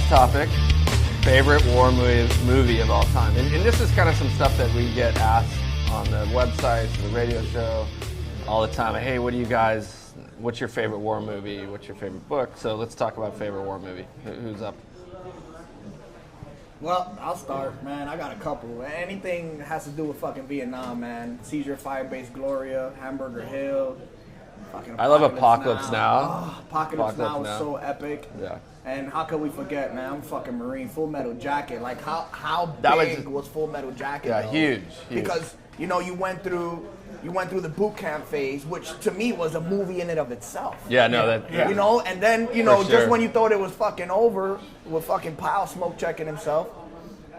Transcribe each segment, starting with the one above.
topic, favorite war movie of all time. And this is kind of some stuff that we get asked on the websites, the radio show, all the time. Hey, what's your favorite war movie? What's your favorite book? So let's talk about favorite war movie. Who's up? Well, I'll start, man. I got a couple. Anything that has to do with fucking Vietnam, man. Seizure, Firebase, Gloria, Hamburger Hill. I love Apocalypse Now. Oh, Apocalypse Now was so epic. Yeah. And how could we forget, man? I'm fucking Marine. Full Metal Jacket. Like, how big was Full Metal Jacket? Yeah, though? huge. Because you went through the boot camp phase, which to me was a movie in and of itself. Yeah, no, and then just when you thought it was fucking over with fucking Pyle smoke checking himself,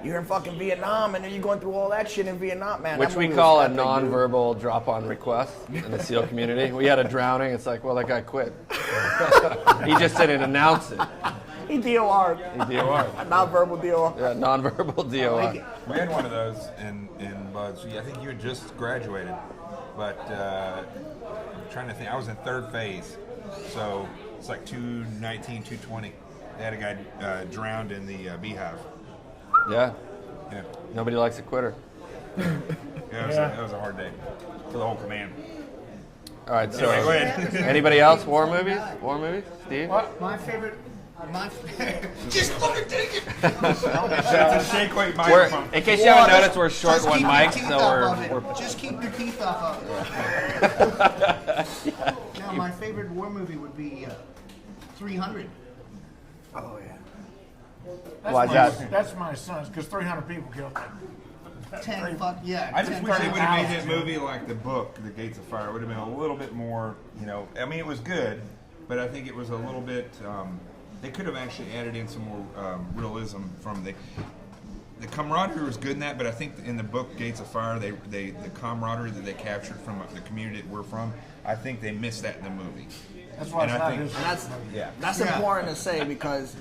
you're in fucking Vietnam, and then you're going through all that shit in Vietnam, man. Which we call a non-verbal drop-on request in the SEAL community. We had a drowning. It's like, well, that guy quit. He just didn't announce it. He DOR'd. Non-verbal DOR. Yeah, non-verbal DOR. We had one of those in Buds. I think you had just graduated, but I'm trying to think. I was in third phase, so it's like 219, 220. They had a guy drowned in the beehive. Yeah. Yeah. Nobody likes a quitter. That was a hard day for the whole command. All right, so Anyway, go ahead. Anybody else? War movies? Steve? What? My just fucking take it. That's a shake weight microphone. In case you haven't noticed, we're short one mic, so we're just keep the teeth off of it. Now, my favorite war movie would be 300. Oh yeah. Why is that? That's my son's, because 300 people killed him. 10 fuck, yeah. I just 10, wish they would have made 30,000. that movie like the book, The Gates of Fire. It would have been a little bit more, I mean, it was good, but I think it was a little bit, they could have actually added in some more realism from the camaraderie was good in that, but I think in the book Gates of Fire, the camaraderie that they captured from the community that we're from, I think they missed that in the movie. That's why And it's I not think- his. That's important to say, because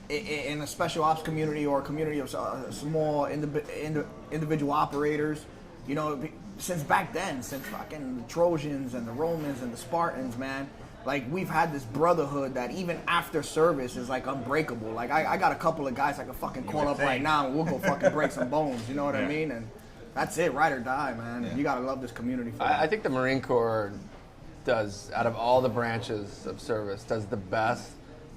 in a special ops community or a community of small individual operators, since back then, since fucking the Trojans and the Romans and the Spartans, man, like, we've had this brotherhood that even after service is like unbreakable. Like, I got a couple of guys I can fucking call up right now and we'll go fucking break some bones, you know what I mean? And that's it, ride or die, man. And you gotta love this community for that. I think the Marine Corps does, out of all the branches of service, does the best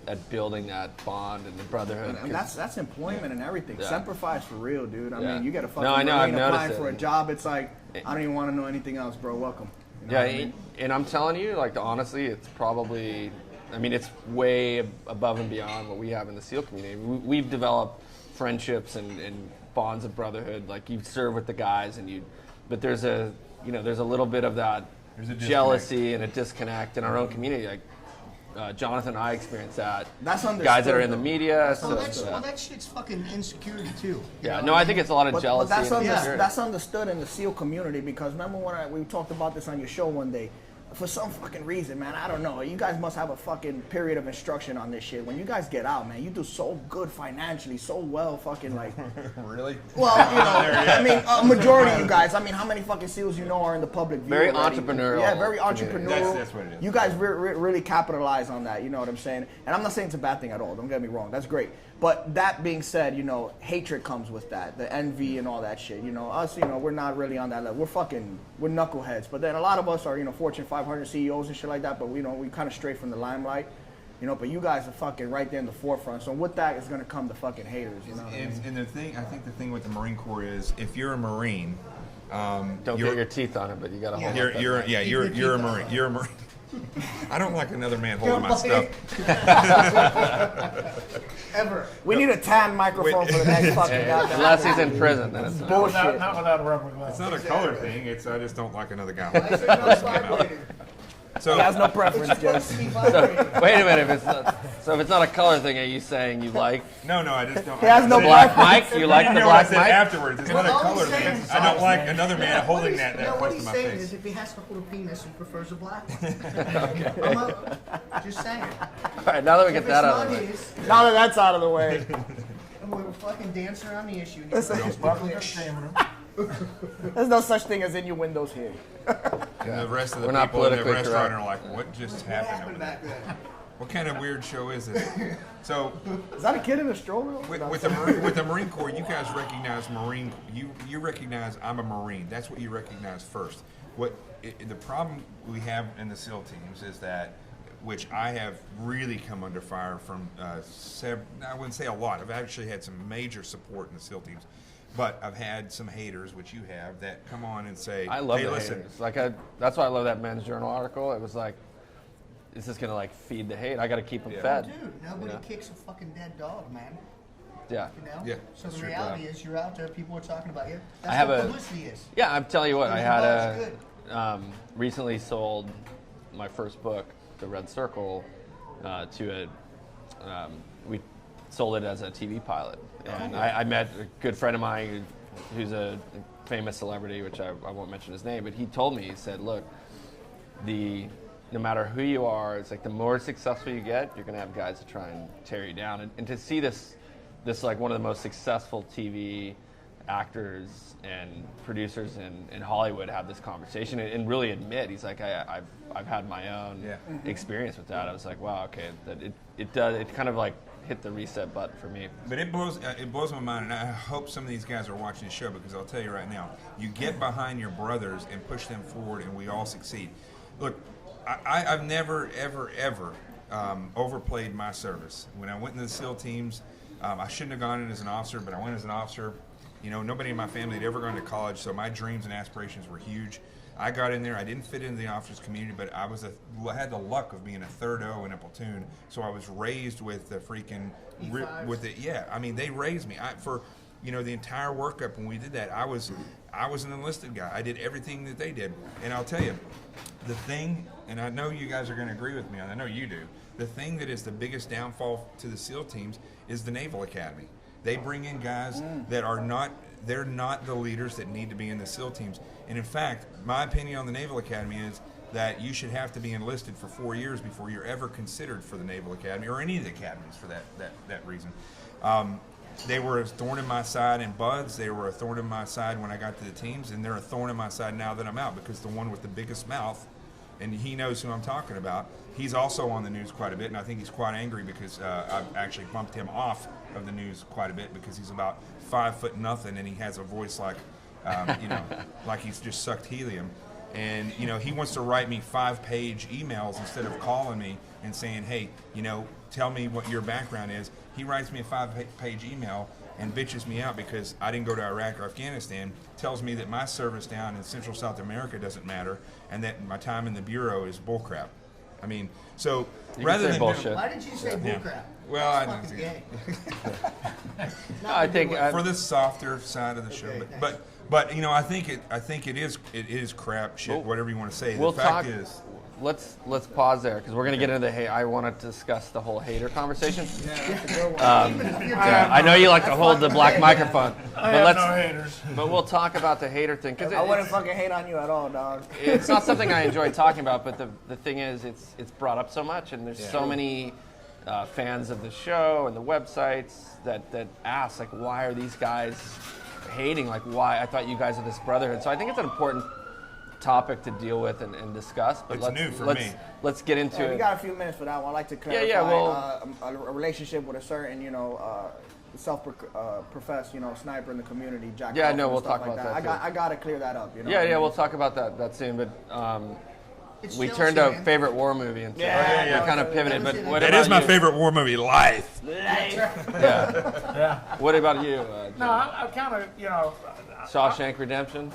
at building that bond and the brotherhood. And that's employment and everything. Yeah. Semper Fi's for real, dude. I mean, you get a fucking I know, I've Marine applying noticed for it. a job, it's like, I don't even want to know anything else, bro. Welcome. You know what I mean? And I'm telling you, like, honestly, it's probably, it's way above and beyond what we have in the SEAL community. We've developed friendships and bonds of brotherhood. Like, you serve with the guys, but there's a little bit of that jealousy and a disconnect in our own community. Like, Jonathan and I experienced that. That's understood. Guys that are in the media. Well, that shit's fucking insecurity, too. Yeah, no, I think it's a lot of jealousy. But and that's understood in the SEAL community, because remember when we talked about this on your show one day? For some fucking reason, man, I don't know. You guys must have a fucking period of instruction on this shit. When you guys get out, man, you do so good financially, so well, fucking like. Really? Well, I mean, a majority of you guys. I mean, how many fucking SEALs are in the public view? Very already? entrepreneurial. Yeah, very entrepreneurial. That's what it is. You guys really capitalize on that. You know what I'm saying? And I'm not saying it's a bad thing at all. Don't get me wrong. That's great. But that being said, hatred comes with that, the envy and all that shit. Us, we're not really on that level. We're knuckleheads. But then a lot of us are, Fortune 500 CEOs and shit like that. But we kind of stray from the limelight. But you guys are fucking right there in the forefront. So with that is gonna come the fucking haters. You know what I mean? And I think the thing with the Marine Corps is, if you're a Marine, don't get your teeth on it, but you gotta hold it. You're a Marine. You're a Marine. I don't like another man holding my stuff. Ever. We need a tan microphone for the next fucking goddamn. Unless he's in prison, then it's bullshit. Not without a rubber glove. It's not a color thing. I just don't like another guy holding my stuff. So He has no preference, Jess. Wait a minute. If it's not a color thing, are you saying you like no, I just don't. He has no black preference. mic? You like the know what I black said mic? afterwards. It's not a all color he's saying thing. is- I don't like another man holding that What close to he's my saying face. is, if he has to hold a penis, he prefers a black one. Just saying. All right, now that we get If that it's out not of the way. his, Now that that's out of the way. and we're fucking dancing around the issue. Buckle your stamina. There's no such thing as innuendos here. And the rest of the We're not people in the politically restaurant correct. are like, what just What happened happened over back there? then? What kind of weird show is this? So, Is that a kid in a stroller? with the Marine Corps, you guys recognize you recognize I'm a Marine. That's what you recognize first. The problem we have in the SEAL teams is that, which I have really come under fire from, I wouldn't say a lot. I've actually had some major support in the SEAL teams, but I've had some haters, which you have, that come on and say, I love hey, the listen. haters. Like that's why I love that Men's Journal article. It was like, is this gonna like feed the hate? I got to keep them fed. Dude, nobody Yeah. kicks a fucking dead dog, man. Yeah. You know? Yeah, So that's the true. reality is, you're out there, people are talking about you. That's I have what a- publicity is. Yeah, I'm telling you what. I had That's recently sold my first book, The Red Circle, to we sold it as a TV pilot, and I met a good friend of mine who's a famous celebrity, which I won't mention his name, but he told me, he said, look, no matter who you are, it's like the more successful you get, you're gonna have guys that try and tear you down, and to see this like one of the most successful TV actors and producers in Hollywood have this conversation and really admit, he's like, I've had my own experience with that. I was like, wow, okay, that it kind of like hit the reset button for me. But it blows my mind, and I hope some of these guys are watching the show, because I'll tell you right now, you get behind your brothers and push them forward, and we all succeed. Look, I've never, ever overplayed my service. When I went into the SEAL teams, I shouldn't have gone in as an officer, but I went as an officer. You know, nobody in my family had ever gone to college, so my dreams and aspirations were huge. I got in there. I didn't fit into the officers community, but I had the luck of being a third O in a platoon. So I was raised with the freaking I mean, they raised me. For the entire workup when we did that, I was an enlisted guy. I did everything that they did, and I'll tell you, the thing, and I know you guys are going to agree with me, and I know you do. The thing that is the biggest downfall to the SEAL teams is the Naval Academy. They bring in guys that are not. They're not the leaders that need to be in the SEAL teams. And in fact, my opinion on the Naval Academy is that you should have to be enlisted for 4 years before you're ever considered for the Naval Academy, or any of the academies for that reason. They were a thorn in my side in BUDS. They were a thorn in my side when I got to the teams, and they're a thorn in my side now that I'm out, because the one with the biggest mouth, and he knows who I'm talking about, he's also on the news quite a bit, and I think he's quite angry because I've actually bumped him off of the news quite a bit, because he's about 5'0" and he has a voice like, like he's just sucked helium. And, he wants to write me 5-page emails instead of calling me and saying, hey, tell me what your background is. He writes me a 5-page email and bitches me out because I didn't go to Iraq or Afghanistan, tells me that my service down in Central South America doesn't matter, and that my time in the Bureau is bullcrap. I mean, so rather than bullshit. Why did you say bullcrap? Well, That's I fucking gay. No, I think for the softer side of the show, Okay, but I think it is crap shit, whatever you want to say. we'll The fact talk. is, Let's pause there, because we're gonna get into the hate. I want to discuss the whole hater conversation. I know you like to hold the black microphone, I but have no haters. but we'll talk about the hater thing, because I wouldn't fucking hate on you at all, dog. it's not something I enjoy talking about. But the thing is, it's brought up so much, and there's so many fans of the show and the websites that ask, like, why are these guys hating? Like, why? I thought you guys are this brotherhood. So I think it's an important topic to deal with and discuss. But It's new for me. Let's get into We it. got a few minutes for that one. I'd like to clarify a relationship with a certain, self-professed, sniper in the community, Jack. Yeah, Kaufman, no, and we'll stuff talk like about that. that, I gotta clear that up. Yeah, we'll talk about that soon. But It's we Chelsea, turned to man. favorite war movie, and Yeah. we kind of pivoted. But what that about is my you? favorite war movie, Life. Yeah. Yeah. What about you? No, I kind of, Shawshank Redemption.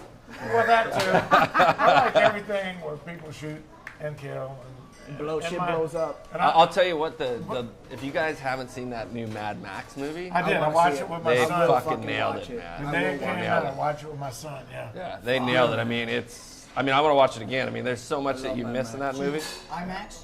well, that too. I like everything where people shoot and kill. And Shit blows up. And I'll tell you what, if you guys haven't seen that new Mad Max movie, I did. I wanna watched see it it. with my they son. fucking nailed watch it, it. man. The day it I came nailed out, it. I watched it with my son. Yeah. Yeah, they nailed it. I mean, I want to watch it again. I mean, there's so much that you miss in that movie. IMAX?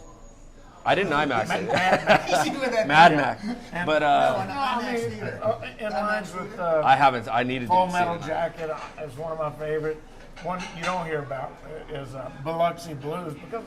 I didn't IMAX it. He's doing that. Mad Max. But No, I IMAX mean, theater. in lines with I haven't. I needed Full to see Metal it. Jacket is one of my favorite. One you don't hear about is Biloxi Blues, because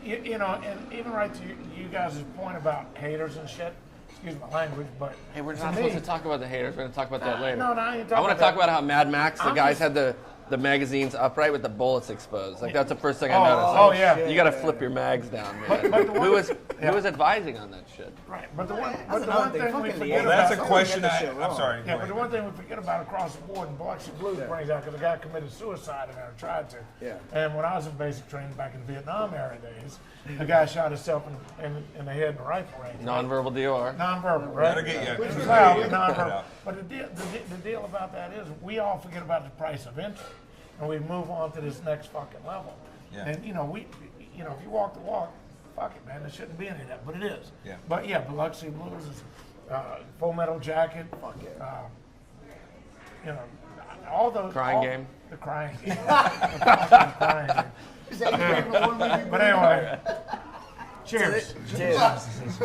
and even right to you guys' point about haters and shit. Excuse my language, but Hey, we're to not me- supposed to talk about the haters. We're going to talk about that later. No, I ain't I want to talk about how Mad Max, the I'm guys just- had the the magazine's upright with the bullets exposed. Like that's the first thing I noticed. Oh, Like, yeah. You got to flip your mags down, man. But the one- Who was advising on that shit? Right, but the one another thing. thing we Fucking forget Leader. Well, that's a about, question. Get the shit I'm wrong. sorry. yeah, but the one thing we forget about across the board, and Biloxi Blues brings out, because the guy committed suicide and I tried to. Yeah. And when I was in basic training back in the Vietnam era days, a guy shot himself in the head in a rifle range. Nonverbal DOR. Nonverbal, right? That'll get you. Which is loud, but nonverbal. But the deal about that is we all forget about the price of entry, and we move on to this next fucking level. Yeah. And if you walk the walk, fuck it, man. There shouldn't be any of that, but it is. Yeah. But yeah, Biloxi Blues is Full Metal Jacket. Fuck yeah. All those. Crying Game. The Crying Game. The Crying Game. Is that your favorite war movie? But anyway. Cheers. Cheers.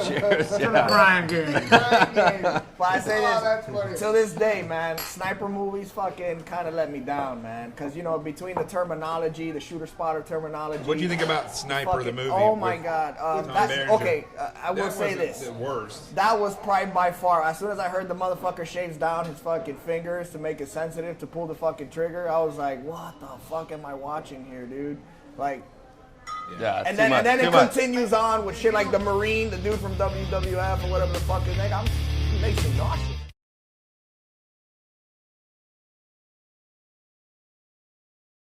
Cheers. To the Crying Game. But I say Oh, that's this, funny. till this day, man, sniper movies fucking kind of let me down, man. Because, between the terminology, the shooter-spotter terminology. What do you think about Sniper, the fucking- movie? Oh, my with- God. Tom That's, Berenger? okay, I will That say wasn't this. the worst. That was probably by far, as soon as I heard the motherfucker shaves down his fucking fingers to make it sensitive to pull the fucking trigger, I was like, what the fuck am I watching here, dude? Like, Yeah. and then it continues on with shit like the Marine, the dude from WWF or whatever the fuck his name. It makes me nauseous.